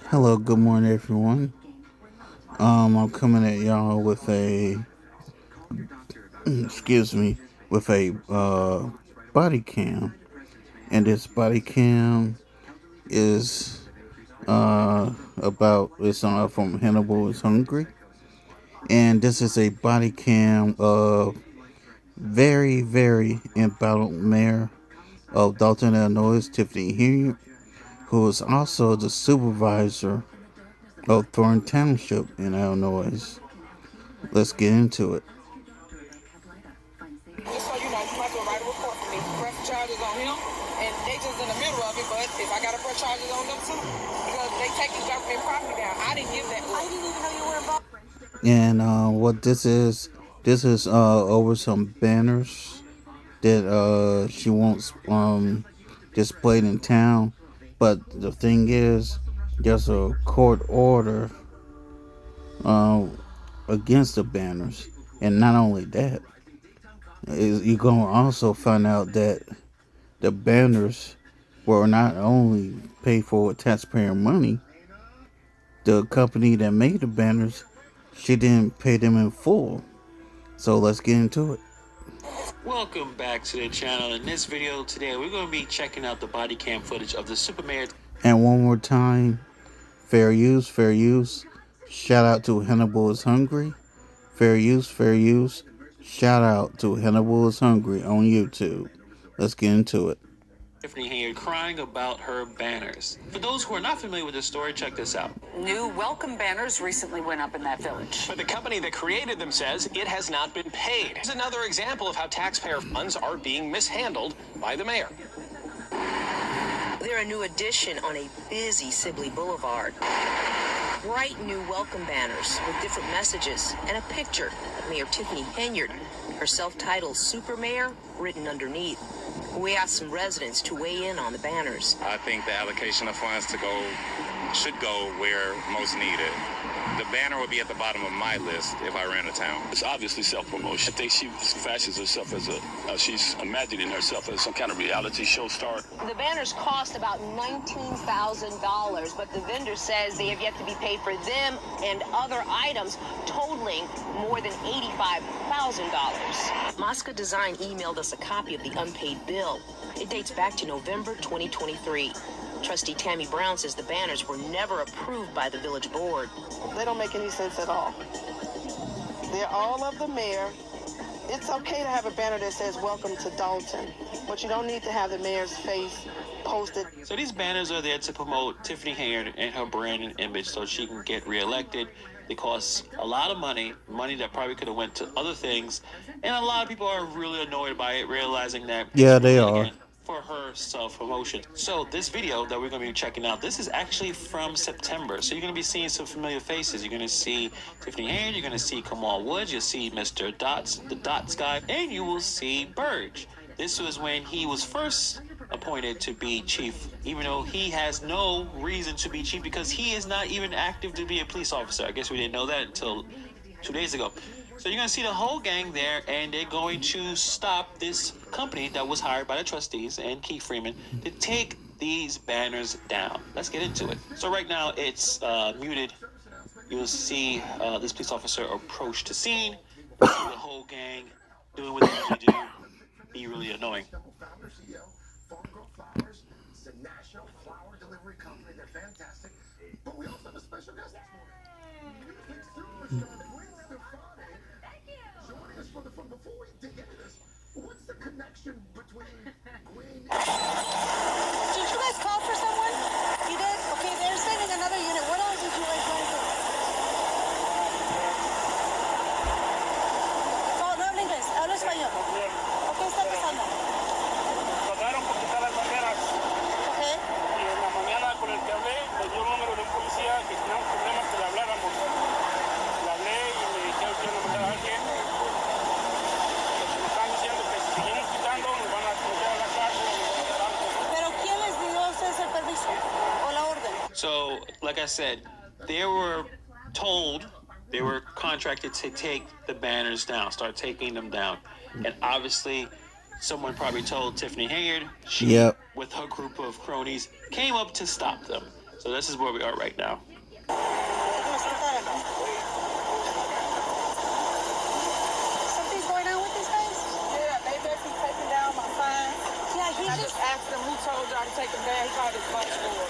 Hello, good morning, everyone. I'm coming at y'all with a, excuse me, with a body cam, and this body cam is about it's from Hannibal is Hungry, and this is a body cam of very embattled mayor of Dalton, Illinois, Tiffany here, who is also the supervisor of Thorn Township in Illinois. Let's get into it. Just so you know, you might as well write a report for me. Press charges on him, and they just in the middle of it, but if I got to press charges on them too, because they taking government property down. I didn't give that. I didn't even know you were involved. And what this is over some banners that she wants displayed in town. But the thing is, there's a court order uh, against the banners, and not only that, you're gonna also find out that the banners were not only paid for with taxpayer money. The company that made the banners, she didn't pay them in full. So let's get into it. Welcome back to the channel. In this video today, we're going to be checking out the body cam footage of the Superman. And one more time, fair use, fair use. Shout out to Hannibal is Hungry. Fair use, fair use. Shout out to Hannibal is Hungry on YouTube. Let's get into it. Tiffany here crying about her banners. For those who are not familiar with the story, check this out. New welcome banners recently went up in that village. But the company that created them says it has not been paid. It's another example of how taxpayer funds are being mishandled by the mayor. They're a new addition on a busy Sibley Boulevard. Bright new welcome banners with different messages and a picture of Mayor Tiffany Henyard, her self-titled Super Mayor, written underneath. We asked some residents to weigh in on the banners. I think the allocation of funds should go where most needed. The banner would be at the bottom of my list if I ran a town. It's obviously self-promotion. I think she fashions herself as she's imagining herself as some kind of reality show star. The banners cost about $19,000, but the vendor says they have yet to be paid for them and other items totaling more than $85,000. Mosca Design emailed us a copy of the unpaid bill. It dates back to November 2023. Trustee Tammy Brown says the banners were never approved by the village board. They don't make any sense at all. They're all of the mayor. It's okay to have a banner that says "Welcome to Dalton," but you don't need to have the mayor's face posted. So these banners are there to promote Tiffany Henyard and her brand and image so she can get reelected. They cost a lot of money that probably could have went to other things. And a lot of people are really annoyed by it, realizing that Yeah, they are. for her self-promotion. So this video that we're going to be checking out, this is actually from September. So you're going to be seeing some familiar faces. You're going to see Tiffany Henyard, you're going to see Kamal Woods, you'll see Mr. Dots, the Dots guy, and you will see Burge. This was when he was first appointed to be chief, even though he has no reason to be chief because he is not even active to be a police officer. I guess we didn't know that until 2 days ago. So you're going to see the whole gang there, and they're going to stop this company that was hired by the trustees and Keith Freeman to take these banners down. Let's get into it. So right now it's muted. You'll see this police officer approach the scene. You see the whole gang doing what they usually do. Be really annoying. Did you guys call for someone? You did? Okay, they're sending another unit. What else did you guys want to do? Oh, no hablo inglés, hablo español. ¿Qué está pasando? Pagaron por quitar las banderas. Ok. Y en la mañana con el que hablé, me dio un número de un policía que teníamos problemas que le habláramos. Le hablé y me dijeron que iban a mandar a alguien. Me están diciendo que si seguimos quitando, nos van a meter a la cárcel o nos van a dar. Pero ¿quién les dio a ustedes el permiso o la orden? So, like I said, they were told, they were contracted to take the banners down, start taking them down. And obviously, someone probably told Tiffany Henyard, she, Yep. with her group of cronies, came up to stop them. So this is where we are right now. Something's going on with these guys? Yeah, they basically taking down my sign. Yeah, he I just... just asked him who told y'all to take them down. He called his boss board.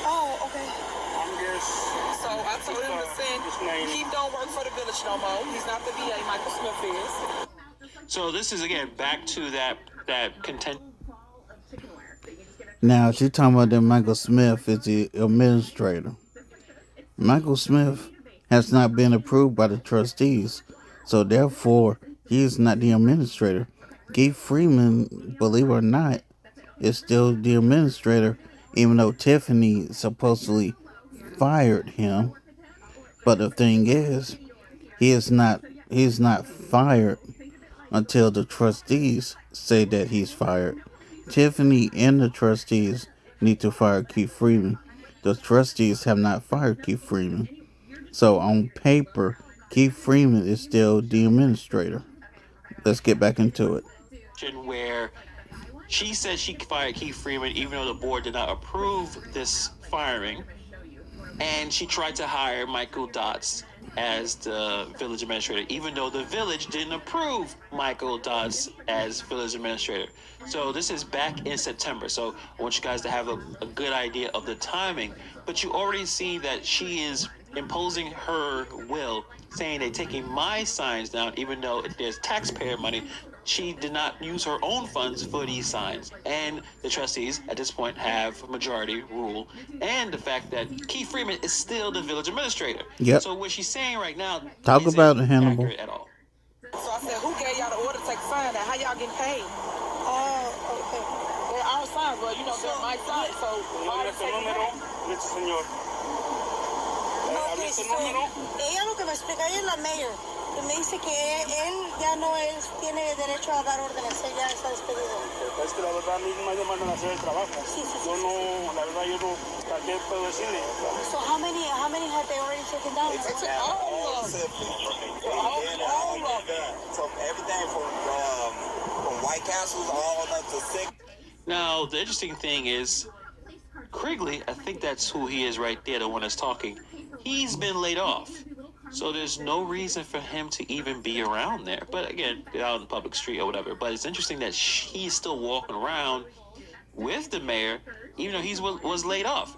Oh, okay. I'm just. So I told him to send. Keith don't work for the village no more. He's not the VA. Michael Smith is. So this is again back to that contention. Now she's talking about that Michael Smith is the administrator. Michael Smith has not been approved by the trustees, so therefore he is not the administrator. Keith Freeman, believe it or not, is still the administrator, even though Tiffany supposedly fired him. But the thing is, he is not fired until the trustees say that he's fired. Tiffany and the trustees need to fire Keith Freeman. The trustees have not fired Keith Freeman. So on paper, Keith Freeman is still the administrator. Let's get back into it. Where she said she fired Keith Freeman even though the board did not approve this firing. And she tried to hire Michael Dotz as the village administrator, even though the village didn't approve Michael Dotz as village administrator. So this is back in September. So I want you guys to have a good idea of the timing. But you already see that she is imposing her will, saying they're taking my signs down, even though there's taxpayer money. She did not use her own funds for these signs. And the trustees at this point have majority rule. And the fact that Keith Freeman is still the village administrator. Yep. So what she's saying right now Talk about it, Hannibal. accurate at all. So I said, who gave y'all the order to take the sign down? How y'all getting paid? Oh, okay. They're our signs, but you know, they're my signs. So why are they taking them down? Señor. Okay, so ella lo que me explica, ella es la mayor. Que me dice que él ya no tiene derecho a dar órdenes, él ya está despedido. Es que la verdad a mí no me mandan a hacer el trabajo. Sí. Yo no, la verdad yo no, ¿para qué puedo decirle? So how many have they already taken down? They took all of them. All of them. So everything from White Castles all up to 6. Now, the interesting thing is, Krigley, I think that's who he is right there, the one that's talking. He's been laid off. So there's no reason for him to even be around there. But again, they're out in the public street or whatever. But it's interesting that he's still walking around with the mayor, even though he was laid off.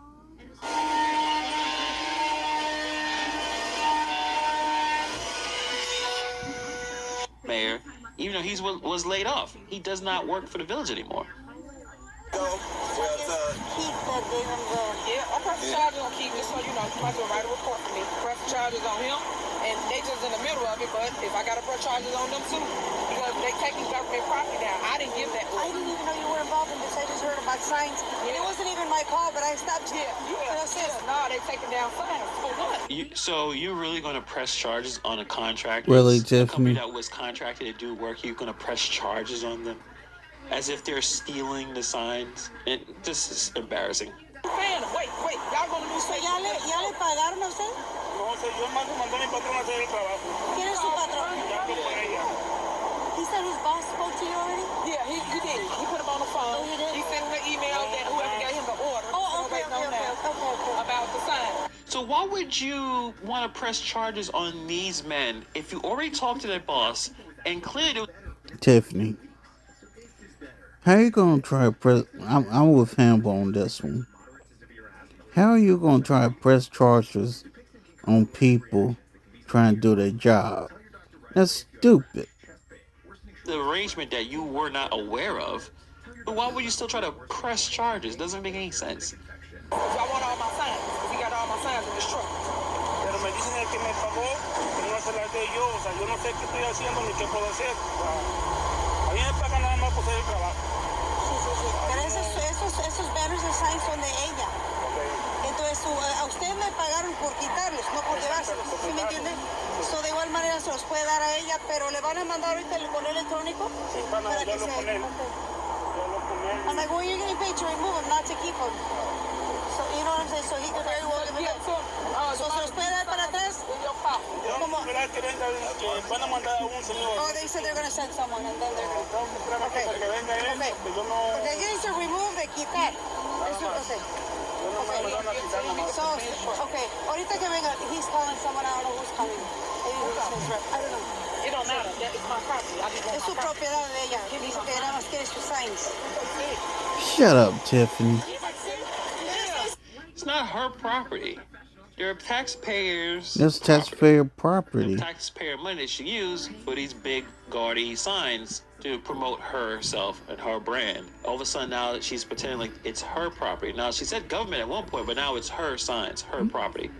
Mayor, even though he was laid off, he does not work for the village anymore. Keith that gave him the... Yeah, I press charges on Keith, just so you know. You might as well write a report for me. Press charges on him, and they just in the middle of it, but if I got to press charges on them too, because they taking government property down. I didn't give that. I didn't even know you were involved in this. I just heard about signs. Yeah. And it wasn't even my call, but I stopped. Yeah. No, they taking down signs. For what? So you're really going to press charges on a contractor? Really, A company Tiffany? that was contracted to do work, you're going to press charges on them? As if they're stealing the signs? This is embarrassing. Wait, y'all gonna do so ¿Ya le pagaron a usted? No sé, yo mandé a mi patrón a hacer el trabajo. ¿Quién es su patrón? Ya hablé con ella. He said his boss spoke to you already? Yeah, he did. He put him on the phone. Oh, he did? He sent him an email that whoever gave him the order. Oh, okay. About the sign. So why would you want to press charges on these men if you already talked to their boss and clearly... Tiffany, how are you going to try to press... I'm with Hannibal on this one. How are you going to try to press charges on people trying to do their job? That's stupid. The arrangement that you were not aware of, but why would you still try to press charges? Doesn't make any sense. I want all my signs. He got all my signs in his truck. Pero me dicen el que me pagó, que no se las dé yo. O sea, yo no sé qué estoy haciendo ni qué puedo hacer. A mí me pagan nada más por hacer el trabajo. Sí. Pero esos banners y signs son de ella. Entonces, a usted le pagaron por quitarlos, no por llevárselos. ¿Sí me entiende? So, de igual manera se los puede dar a ella, pero le van a mandar ahorita el correo electrónico. Sí, van a hablarlo con él. I'm like, well, you're getting paid to remove them, not to keep them. So, you know what I'm saying? So he could very well give it back. So, ¿se los puede dar para atrás? ¿Cómo? Que van a mandar a un señor. Oh, they said they're going to send someone, and then they're going to... Okay. Que venga él, que yo no... Okay, you need to remove the quitar. Okay. So, okay, ahorita que venga, he's calling someone, I don't know who's calling. Maybe who's his rep, I don't know. It don't matter. It's my property. I just want Es su propiedad de ella. Dice que nada más quiere sus signs. Shut up, Tiffany. It's not her property. They're taxpayers' That's property. taxpayer The property. taxpayer money she used for these big gaudy signs to promote herself and her brand. All of a sudden now she's pretending like it's her property. Now she said government at one point, but now it's her signs, her property.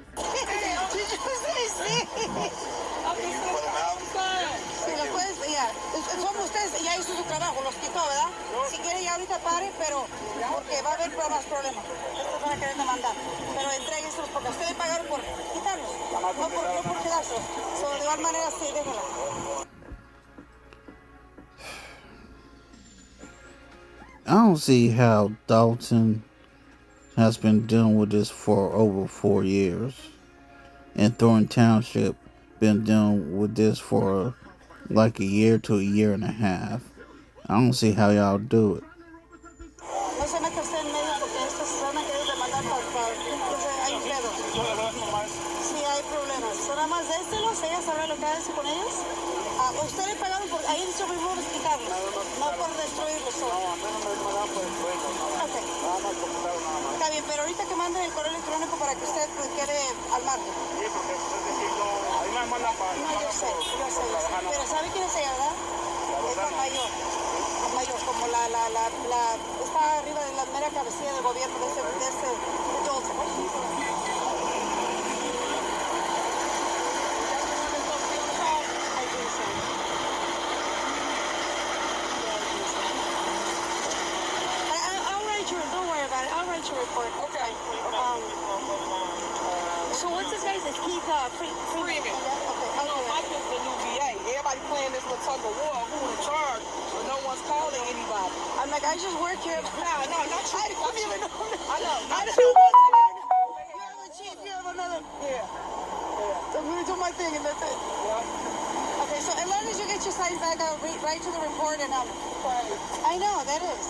Si lo puedes, ya, son ustedes, ya hizo su trabajo, los quitó, ¿verdad? Si quiere ya ahorita pare, pero porque va a haber más problemas. Estos van a querer demandar. Pero entréguenselos porque ustedes le pagaron por quitarlos, no por quedárselos. So, de igual manera, sí, déjenla. I don't see how Dalton has been dealing with this for over 4 years. And Thornton Township been dealing with this for like a year to a year and a half. I don't see how y'all do it. No se meta usted en medio porque estos van a querer demandar para hay un pedo. Sí, hay problemas. So, nada más déselos, ella sabrá lo que hace con ellos. Usted le pagaron por ahí dice remove es quitarlos, no por destruirlos. Okay. Está bien, pero ahorita que mande el correo electrónico para que usted quede al margen. No, yo sé. Pero ¿sabe quién es ella, verdad? Es la mayor. Como la está arriba de la mera cabecilla del gobierno de Dalton. Don't worry about it. I'll write your report. Okay. So what's his name? Is Keith Freeman? Okay. No, Mike is the new VA. Everybody playing this little tug of war. Who in charge? But no one's calling anybody. I'm like, I just work here. No, not you. I don't even know. I know. Not you. You're the chief. You have another. Yeah. So I'm gonna do my thing and that's it. Yeah. Okay. So as long as you get your signs back, I'll write to the report and I know that is.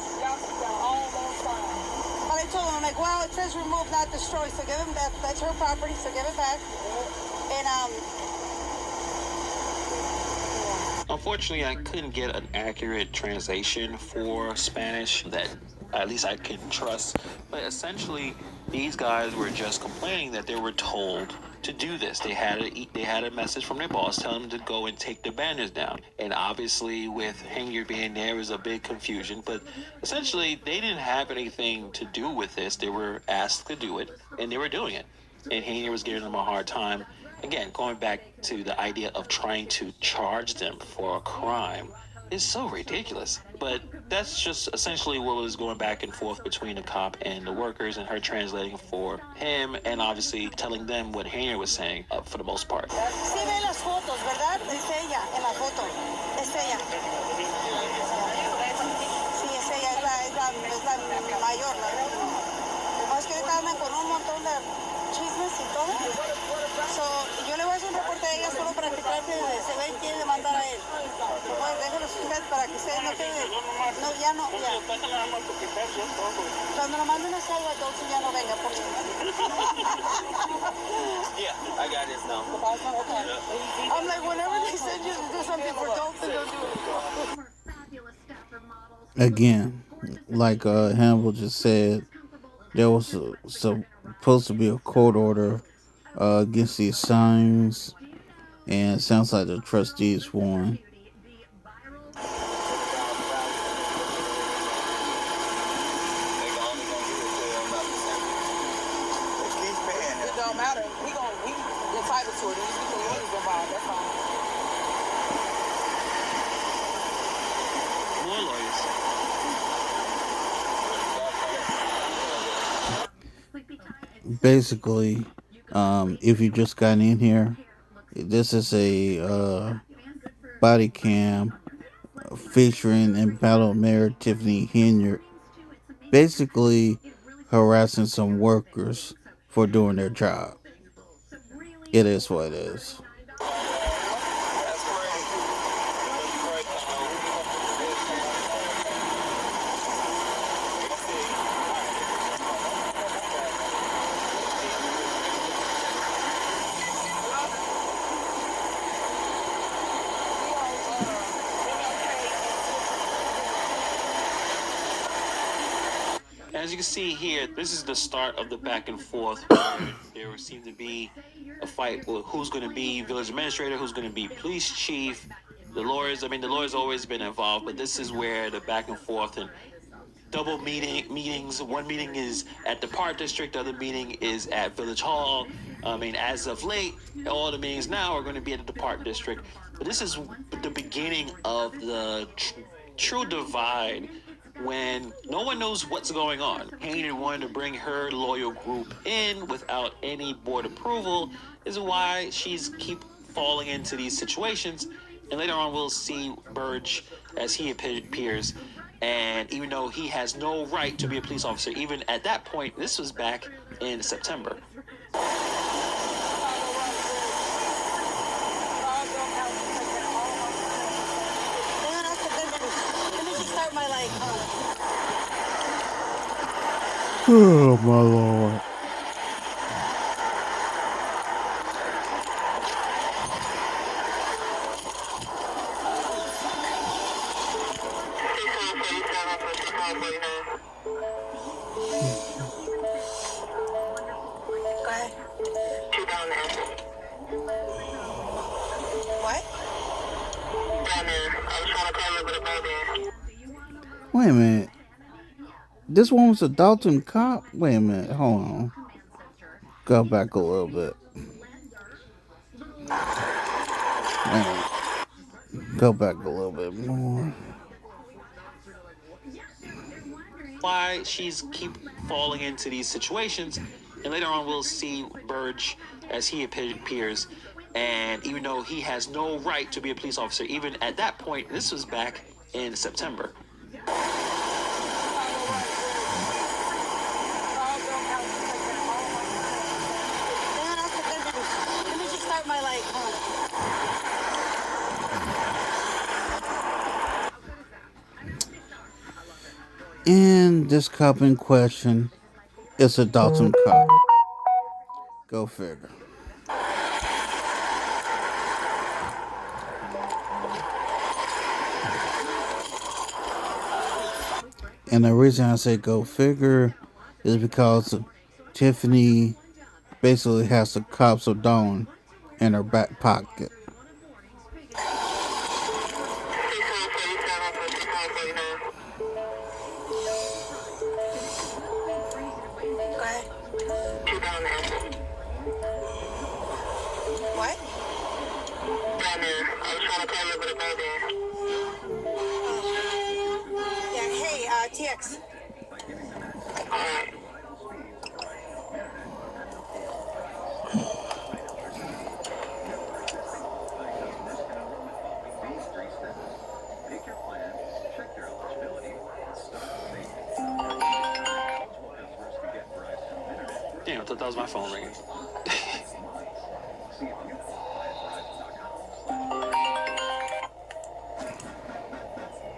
But I told him, I'm like, well, it says remove, not destroy. So give him that. That's her property. So give it back. And Unfortunately, I couldn't get an accurate translation for Spanish that at least I can trust. But essentially, these guys were just complaining that they were told to do this. They had a message from their boss telling them to go and take the banners down. And obviously, with Henyard being there, was a big confusion. But essentially, they didn't have anything to do with this. They were asked to do it, and they were doing it. And Henyard was giving them a hard time. Again, going back to the idea of trying to charge them for a crime is so ridiculous. But that's just essentially what was going back and forth between the cop and the workers, and her translating for him and obviously telling them what Henyard was saying for the most part. Sí ve las fotos, ¿verdad? Es ella en la foto. Es ella. Sí, es ella, es la mayor. Más que ahorita andan con un montón de chismes y todo. So, yo le voy a hacer un reporte a ella solo para que trate de se ve quién le mandar a él. Pues déjenlos ustedes para que ustedes no queden. No, ya no. Ya. Cuando lo manden a salvo a Dalton ya no venga, por favor. Yeah, I got this now. I'm like, whenever they send you to do something for Dalton, don't do it. Again, like Hannibal just said, there was supposed to be a court order against these signs, and it sounds like the trustees won. It don't matter. We entitled to it. We can lose them by. That's fine. More lawyers. Basically, if you just got in here, this is a body cam featuring embattled Mayor Tiffany Henyard basically harassing some workers for doing their job. It is what it is. you can see here, this is the start of the back and forth where there seemed to be a fight with who's going to be village administrator, who's going to be police chief, the lawyers. I mean, the lawyers always been involved, but this is where the back and forth and double meetings. One meeting is at the park district, the other meeting is at Village Hall. I mean, as of late, all the meetings now are going to be at the park district. But this is the beginning of the true divide when no one knows what's going on. Henyard wanted to bring her loyal group in without any board approval is why she's keep falling into these situations. And later on, we'll see Burge as he appears. And even though he has no right to be a police officer, even at that point, this was back in September. Oh my Lord. Wait a minute. This one was a Dalton cop? Wait a minute. Hold on. Go back a little bit. Wait a minute. Go back a little bit more. Why she's keep falling into these situations. And later on, we'll see Burge as he appears. And even though he has no right to be a police officer, even at that point, this was back in September. And this cop in question is a Dalton cop. Go figure. And the reason I say go figure is because Tiffany basically has the cops of Dawn in her back pocket. What? Down there. I was trying to call you, but it's right there. Yeah, hey, TX. Alright. Damn, I thought that was my phone ringing.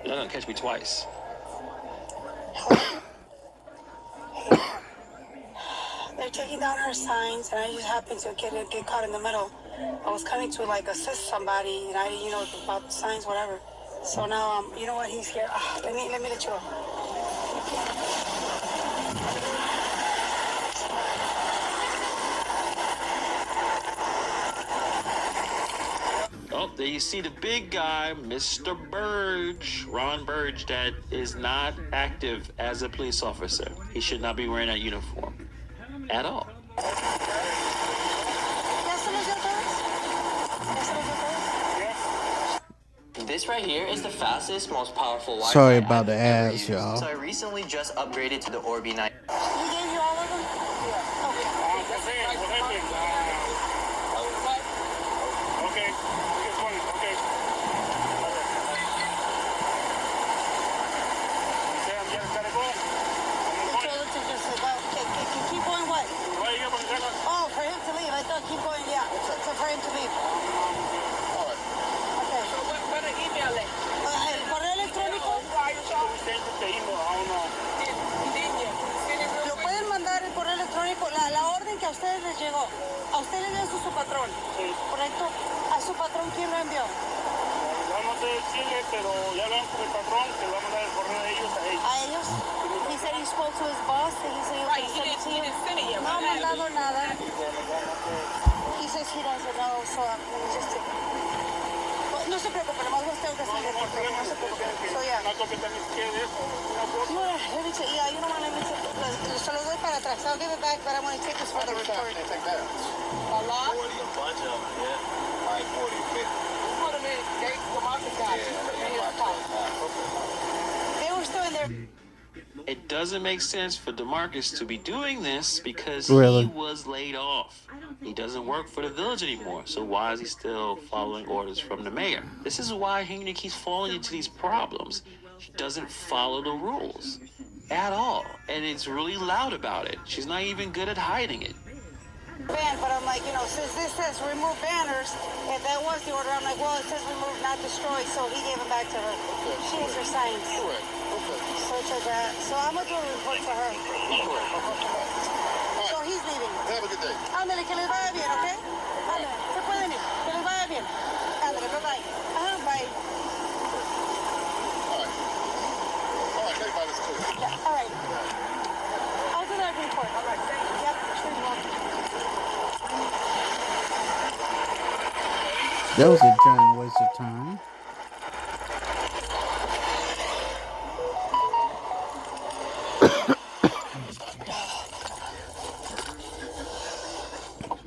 You're not gonna catch me twice. They're taking down her signs, and I just happened to get caught in the middle. I was coming to like assist somebody, and I didn't know about signs, whatever. So now, you know what? He's here. Let me let you go. Oh, there you see the big guy, Mr. Burge, Ron Burge, that is not active as a police officer. He should not be wearing that uniform at all. This right here is the fastest, most powerful Wi-Fi. Sorry about the ads, y'all. So I recently just upgraded to the Orbi 9. He gave you all of them? Okay. This one, okay. Sam, ya gotta go. You told him to just go. Keep going what? Oh, for him to leave. I thought keep going, yeah. For him to leave. Okay. So what email it? El correo electrónico. Lo pueden mandar el correo electrónico, la orden que a ustedes les llegó. A ustedes les dio su patrón. Sí. ¿Correcto? A su patrón, ¿quién lo envió? No sé, puede decirle, pero ya hablaron con el patrón que le va a mandar el correo de ellos a ellos. ¿A ellos? He said he spoke to his boss and he said he was going to send it to you. No ha mandado nada. He says he doesn't know, so I'm just... No se preocupe, nomás vos tengo que hacer el reporte, no se preocupe. So, yeah. Una copia también si quiere eso. Una foto. No, let me take, yeah, you don't want to let me take, se lo doy para atrás. I'll give it back, but I want to take this for the report. Take that. A lot? 40, a bunch of them, yeah. Like 40, 50. Put them in, they come out the top. They were still in there. It doesn't make sense for DeMarcus to be doing this because Really? he was laid off. He doesn't work for the village anymore. So why is he still following orders from the mayor? This is why Henry keeps falling into these problems. She doesn't follow the rules at all. And it's really loud about it. She's not even good at hiding it. Ban, but I'm like, you know, since this says remove banners, if that was the order, I'm like, well, it says remove, not destroy, so he gave it back to her. She needs her signs. So it's like that. So I'm going to do a report for her. So he's leaving. Have a good day. Ándale, que les vaya bien, ¿ok? Ándale, se pueden ir. Que les vaya bien. Ándale, bye-bye. Ajá, bye. All right, everybody's cool. Yeah, all right. I'll do that report. All right, thank you. Yep, sure you will. That was a giant waste of time.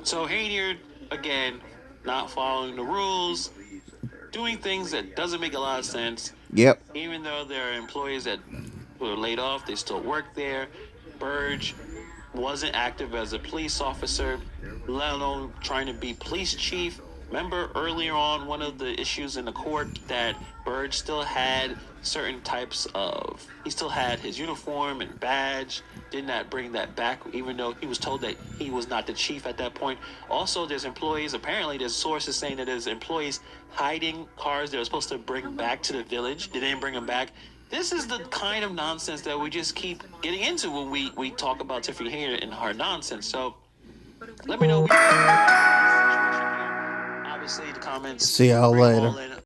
So Henyard, again, not following the rules, doing things that doesn't make a lot of sense. Yep. Even though there are employees that were laid off, they still work there. Burge wasn't active as a police officer, let alone trying to be police chief. Remember earlier on, one of the issues in the court that Burge still had certain types of, he still had his uniform and badge, did not bring that back, even though he was told that he was not the chief at that point. Also, there's employees, apparently there's sources saying that there's employees hiding cars they were supposed to bring back to the village. They didn't bring them back. This is the kind of nonsense that we just keep getting into when we talk about Tiffany Hayter and her nonsense. So let me know what you think about this situation here. Obviously, the comments. See y'all bring them later. all in.